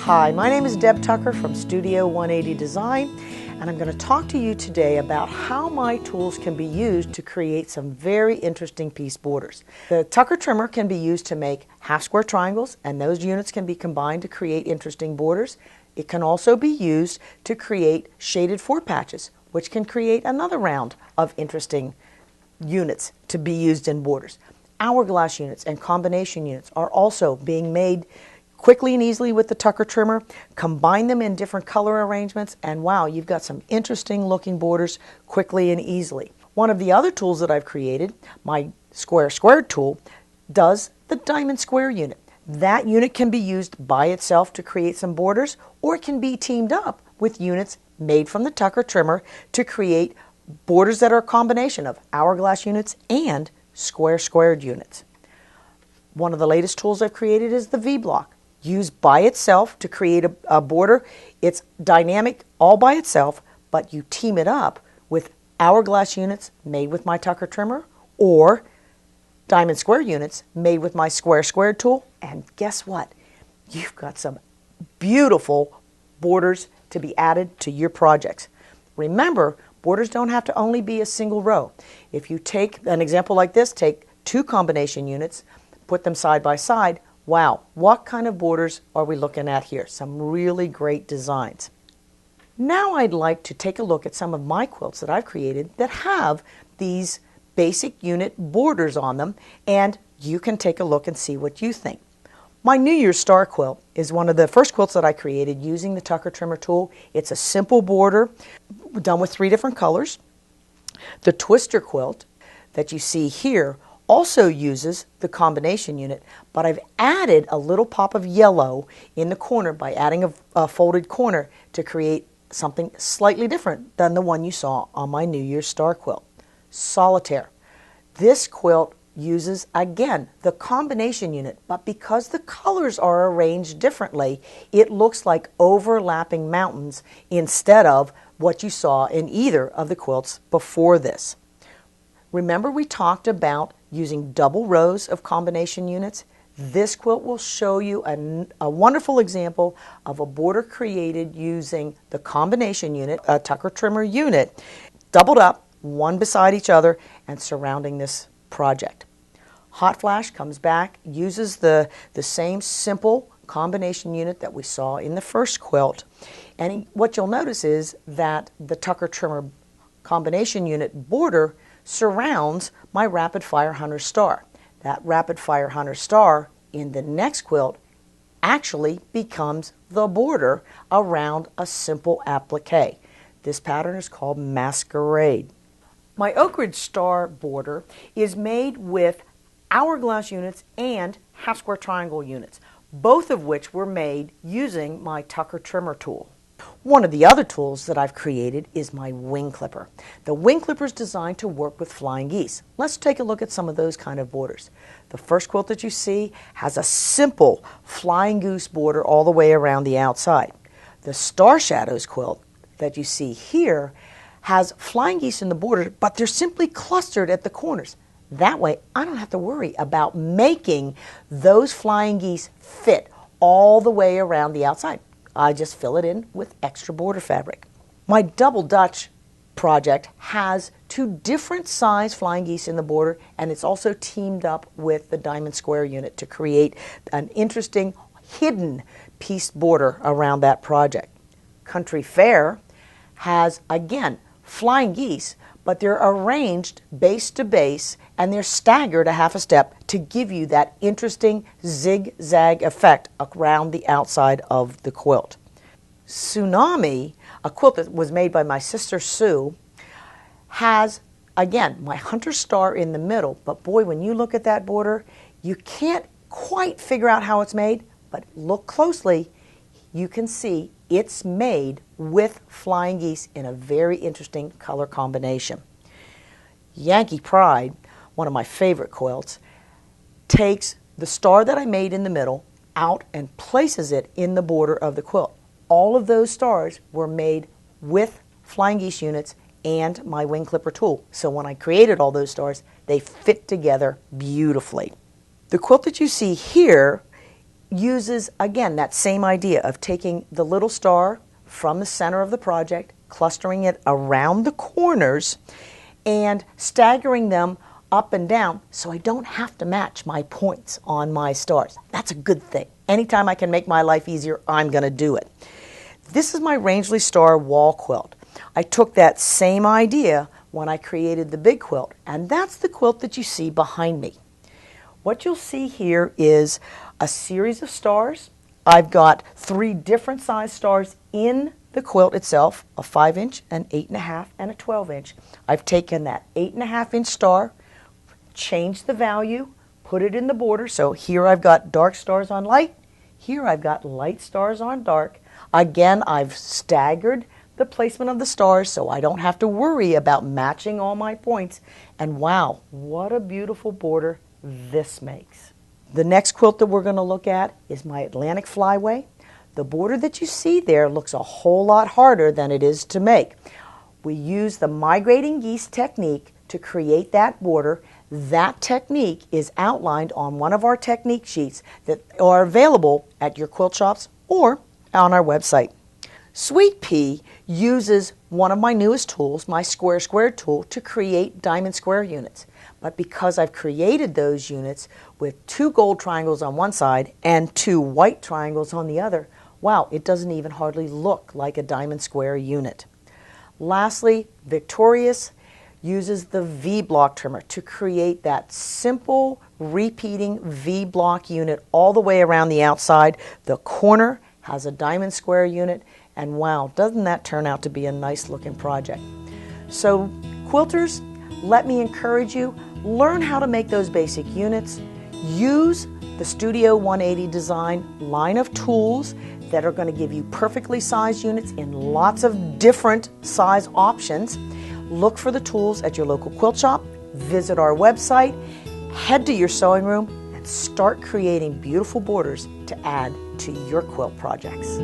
Hi, my name is Deb Tucker from Studio 180 Design, and I'm going to talk to you today about how my tools can be used to create some very interesting piece borders. The Tucker trimmer can be used to make half square triangles, and those units can be combined to create interesting borders. It can also be used to create shaded four patches, which can create another round of interesting units to be used in borders. Hourglass units and combination units are also being made quickly and easily with the Tucker trimmer. Combine them in different color arrangements, and wow, you've got some interesting looking borders quickly and easily. One of the other tools that I've created, my Square Squared tool, does the diamond square unit. That unit can be used by itself to create some borders, or it can be teamed up with units made from the Tucker trimmer to create borders that are a combination of hourglass units and Square Squared units. One of the latest tools I've created is the V-block. Used by itself to create a border. It's dynamic all by itself, but you team it up with hourglass units made with my Tucker trimmer or diamond square units made with my Square Squared tool, and guess what? You've got some beautiful borders to be added to your projects. Remember, borders don't have to only be a single row. If you take an example like this, take two combination units, put them side by side, wow, what kind of borders are we looking at here? Some really great designs. Now I'd like to take a look at some of my quilts that I've created that have these basic unit borders on them, and you can take a look and see what you think. My New Year's Star quilt is one of the first quilts that I created using the Tucker trimmer tool. It's a simple border done with 3 different colors. The Twister quilt that you see here also uses the combination unit, but I've added a little pop of yellow in the corner by adding a folded corner to create something slightly different than the one you saw on my New Year's Star quilt. Solitaire. This quilt uses, again, the combination unit, but because the colors are arranged differently, it looks like overlapping mountains instead of what you saw in either of the quilts before this. Remember, we talked about using double rows of combination units? This quilt will show you a wonderful example of a border created using the combination unit, a Tucker trimmer unit, doubled up, one beside each other, and surrounding this project. Hot Flash comes back, uses the same simple combination unit that we saw in the first quilt, and what you'll notice is that the Tucker trimmer combination unit border surrounds my Rapid Fire Hunter Star. That Rapid Fire Hunter Star in the next quilt actually becomes the border around a simple applique. This pattern is called Masquerade. My Oak Ridge Star border is made with hourglass units and half square triangle units, both of which were made using my Tucker trimmer tool. One of the other tools that I've created is my wing clipper. The wing clipper is designed to work with flying geese. Let's take a look at some of those kind of borders. The first quilt that you see has a simple flying goose border all the way around the outside. The Star Shadows quilt that you see here has flying geese in the border, but they're simply clustered at the corners. That way, I don't have to worry about making those flying geese fit all the way around the outside. I just fill it in with extra border fabric. My Double Dutch project has 2 different size flying geese in the border, and it's also teamed up with the diamond square unit to create an interesting hidden piece border around that project. Country Fair has, again, flying geese, but they're arranged base to base, and they're staggered a half a step to give you that interesting zigzag effect around the outside of the quilt. Tsunami, a quilt that was made by my sister Sue, has, again, my Hunter Star in the middle, but boy, when you look at that border, you can't quite figure out how it's made, but look closely, you can see it's made with flying geese in a very interesting color combination. Yankee Pride, one of my favorite quilts, takes the star that I made in the middle out and places it in the border of the quilt. All of those stars were made with flying geese units and my wing clipper tool. So when I created all those stars, they fit together beautifully. The quilt that you see here uses, again, that same idea of taking the little star from the center of the project, clustering it around the corners, and staggering them up and down so I don't have to match my points on my stars. That's a good thing. Anytime I can make my life easier, I'm going to do it. This is my Rangeley Star wall quilt. I took that same idea when I created the big quilt, and that's the quilt that you see behind me. What you'll see here is a series of stars. I've got 3 different size stars in the quilt itself, a 5-inch, an 8.5, and a 12-inch. I've taken that 8.5-inch star, changed the value, put it in the border. So here I've got dark stars on light. Here I've got light stars on dark. Again, I've staggered the placement of the stars so I don't have to worry about matching all my points. And wow, what a beautiful border this makes. The next quilt that we're going to look at is my Atlantic Flyway. The border that you see there looks a whole lot harder than it is to make. We use the migrating geese technique to create that border. That technique is outlined on one of our technique sheets that are available at your quilt shops or on our website. Sweet Pea uses one of my newest tools, my Square Square tool, to create diamond square units. But because I've created those units with 2 gold triangles on one side and 2 white triangles on the other, wow, it doesn't even hardly look like a diamond square unit. Lastly, Victorious uses the V-block trimmer to create that simple repeating V-block unit all the way around the outside. The corner has a diamond square unit, and wow, doesn't that turn out to be a nice looking project? So quilters, let me encourage you, learn how to make those basic units. Use the Studio 180 Design line of tools that are going to give you perfectly sized units in lots of different size options. Look for the tools at your local quilt shop, visit our website, head to your sewing room, and start creating beautiful borders to add to your quilt projects.